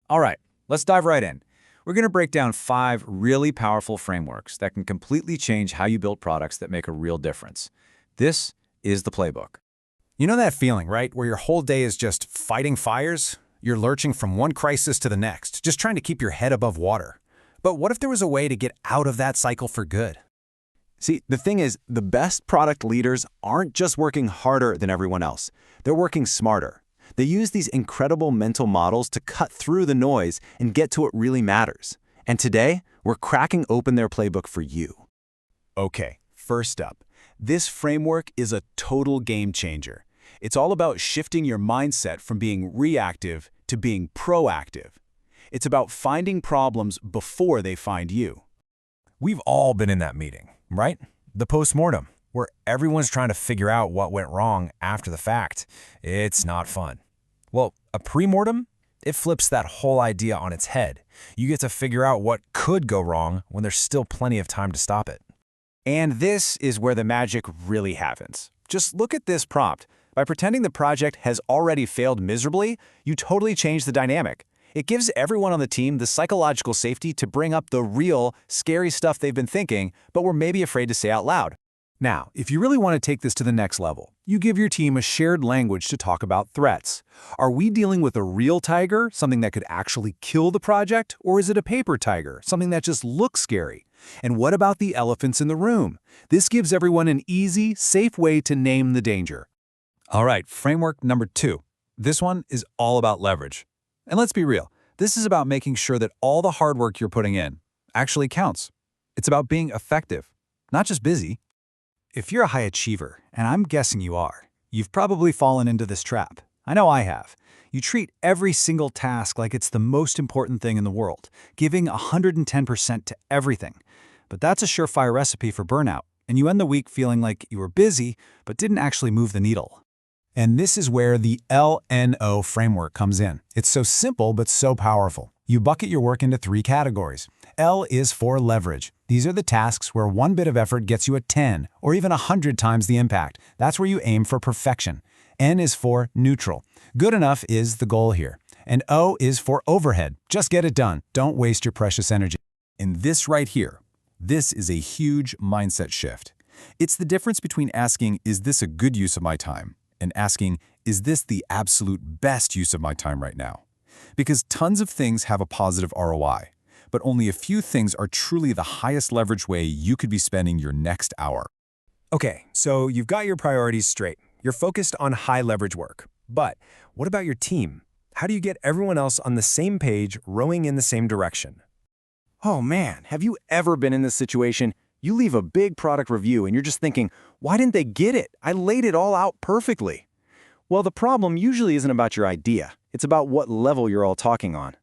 All right, let's dive right in. We're going to break down 5 really powerful frameworks that can completely change how you build products that make a real difference. This is the Playbook. You know that feeling, right? Where your whole day is just fighting fires? You're lurching from one crisis to the next, just trying to keep your head above water. But what if there was a way to get out of that cycle for good? See, the thing is, the best product leaders aren't just working harder than everyone else. They're working smarter. They use these incredible mental models to cut through the noise and get to what really matters. And today, we're cracking open their playbook for you. Okay, first up, this framework is a total game changer. It's all about shifting your mindset from being reactive to being proactive. It's about finding problems before they find you. We've all been in that meeting, right? The postmortem, where everyone's trying to figure out what went wrong after the fact. It's not fun. Well, a premortem, it flips that whole idea on its head. You get to figure out what could go wrong when there's still plenty of time to stop it. And this is where the magic really happens. Just look at this prompt. By pretending the project has already failed miserably, you totally change the dynamic. It gives everyone on the team the psychological safety to bring up the real, scary stuff they've been thinking, but were maybe afraid to say out loud. Now, if you really want to take this to the next level, you give your team a shared language to talk about threats. Are we dealing with a real tiger, something that could actually kill the project, or is it a paper tiger, something that just looks scary? And what about the elephants in the room? This gives everyone an easy, safe way to name the danger. All right, framework number 2. This one is all about leverage. And let's be real, this is about making sure that all the hard work you're putting in actually counts. It's about being effective, not just busy. If you're a high achiever, and I'm guessing you are, you've probably fallen into this trap. I know I have. You treat every single task like it's the most important thing in the world, giving 110% to everything. But that's a surefire recipe for burnout, and you end the week feeling like you were busy, but didn't actually move the needle. And this is where the LNO Framework comes in. It's so simple, but so powerful. You bucket your work into 3 categories. L is for leverage. These are the tasks where one bit of effort gets you a 10 or even 100 times the impact. That's where you aim for perfection. N is for neutral. Good enough is the goal here. And O is for overhead. Just get it done. Don't waste your precious energy. And this right here, this is a huge mindset shift. It's the difference between asking, is this a good use of my time? And asking, is this the absolute best use of my time right now? Because tons of things have a positive ROI, but only a few things are truly the highest leverage way you could be spending your next hour. Okay, so you've got your priorities straight. You're focused on high leverage work. But what about your team? How do you get everyone else on the same page, rowing in the same direction? Oh man, have you ever been in this situation? You leave a big product review and you're just thinking, why didn't they get it? I laid it all out perfectly. Well, the problem usually isn't about your idea. It's about what level you're all talking on.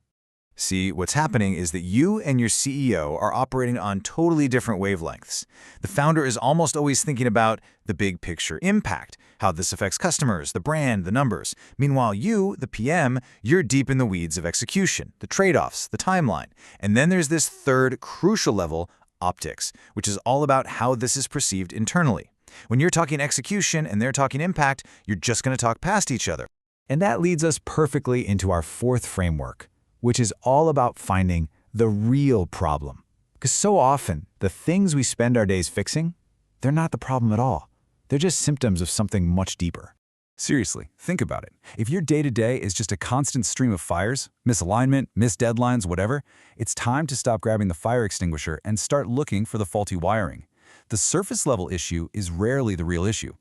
See, what's happening is that you and your CEO are operating on totally different wavelengths. The founder is almost always thinking about the big picture impact, how this affects customers, the brand, the numbers. Meanwhile, you, the PM, you're deep in the weeds of execution, the trade-offs, the timeline. And then there's this third crucial level, optics, which is all about how this is perceived internally. When you're talking execution and they're talking impact, you're just going to talk past each other. And that leads us perfectly into our 4th framework, which is all about finding the real problem. Because so often, the things we spend our days fixing, they're not the problem at all. They're just symptoms of something much deeper. Seriously, think about it. If your day-to-day is just a constant stream of fires, misalignment, missed deadlines, whatever, it's time to stop grabbing the fire extinguisher and start looking for the faulty wiring. The surface-level issue is rarely the real issue.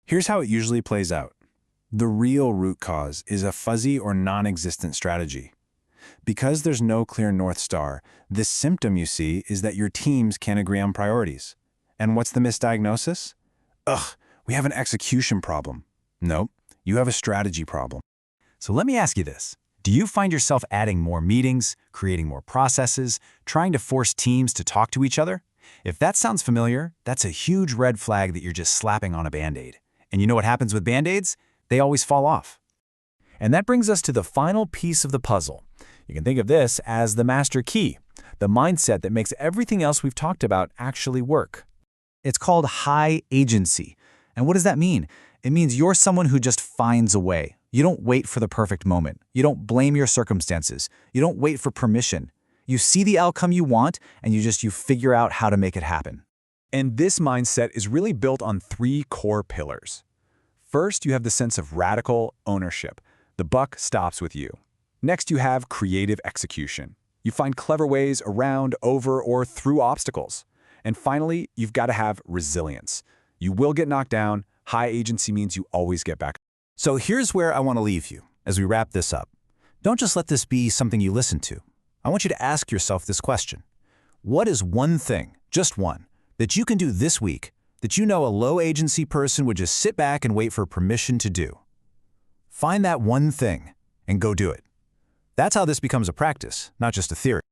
Here's how it usually plays out. The real root cause is a fuzzy or non-existent strategy. Because there's no clear North Star, this symptom you see is that your teams can't agree on priorities. And what's the misdiagnosis? Ugh, we have an execution problem. Nope, you have a strategy problem. So let me ask you this. Do you find yourself adding more meetings, creating more processes, trying to force teams to talk to each other? If that sounds familiar, that's a huge red flag that you're just slapping on a Band-Aid. And you know what happens with Band-Aids? They always fall off. And that brings us to the final piece of the puzzle. You can think of this as the master key, the mindset that makes everything else we've talked about actually work. It's called high agency. And what does that mean? It means you're someone who just finds a way, You don't wait for the perfect moment. You don't blame your circumstances. You don't wait for permission. You see the outcome you want, and you figure out how to make it happen. And this mindset is really built on 3 core pillars. First, you have the sense of radical ownership. The buck stops with you. Next, you have creative execution. You find clever ways around, over, or through obstacles. And finally, you've got to have resilience. You will get knocked down. High agency means you always get back. So here's where I want to leave you as we wrap this up. Don't just let this be something you listen to. I want you to ask yourself this question. What is one thing, just one, that you can do this week that you know a low agency person would just sit back and wait for permission to do? Find that one thing and go do it. That's how this becomes a practice, not just a theory.